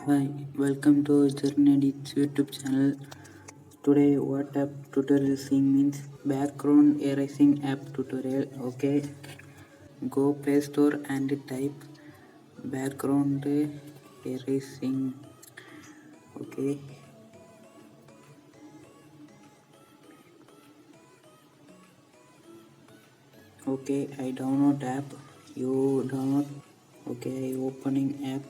Hi, welcome to App-Jerin Editz YouTube channel. Today what app tutorial seeing means background erasing app tutorial. Okay, go Play Store and type background erasing. Okay, I download app. You download. Okay, opening app.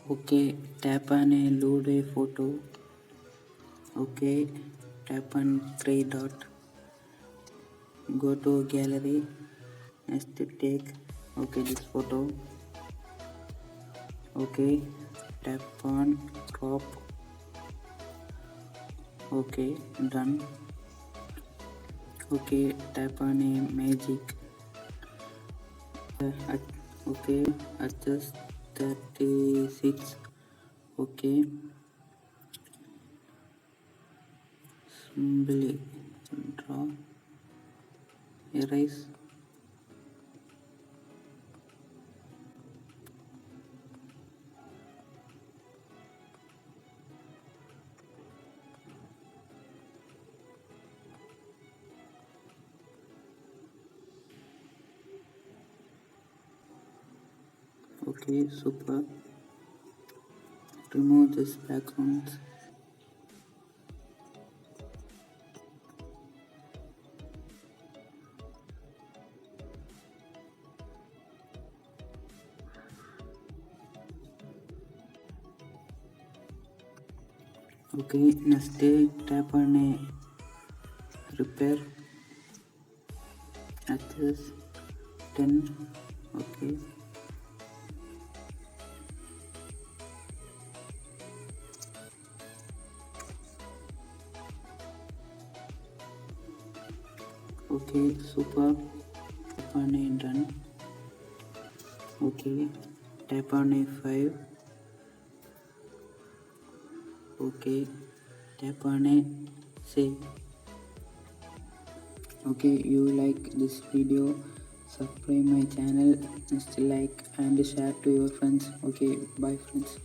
Okay, tap on a load a photo. Okay, tap on three dot. Go to gallery. Next take this photo. Okay, tap on crop. Okay, done. Okay, tap on a magic. Okay, adjust 36. Okay, simply draw, erase. Okay, super. Remove this background. Okay, next tap on a repair. Adjust 10. Okay. Okay, super. Tap on a done. Okay, tap on a 5. Okay, tap on a save. Okay, you like this video, subscribe my channel, just like and share to your friends. Okay, bye friends.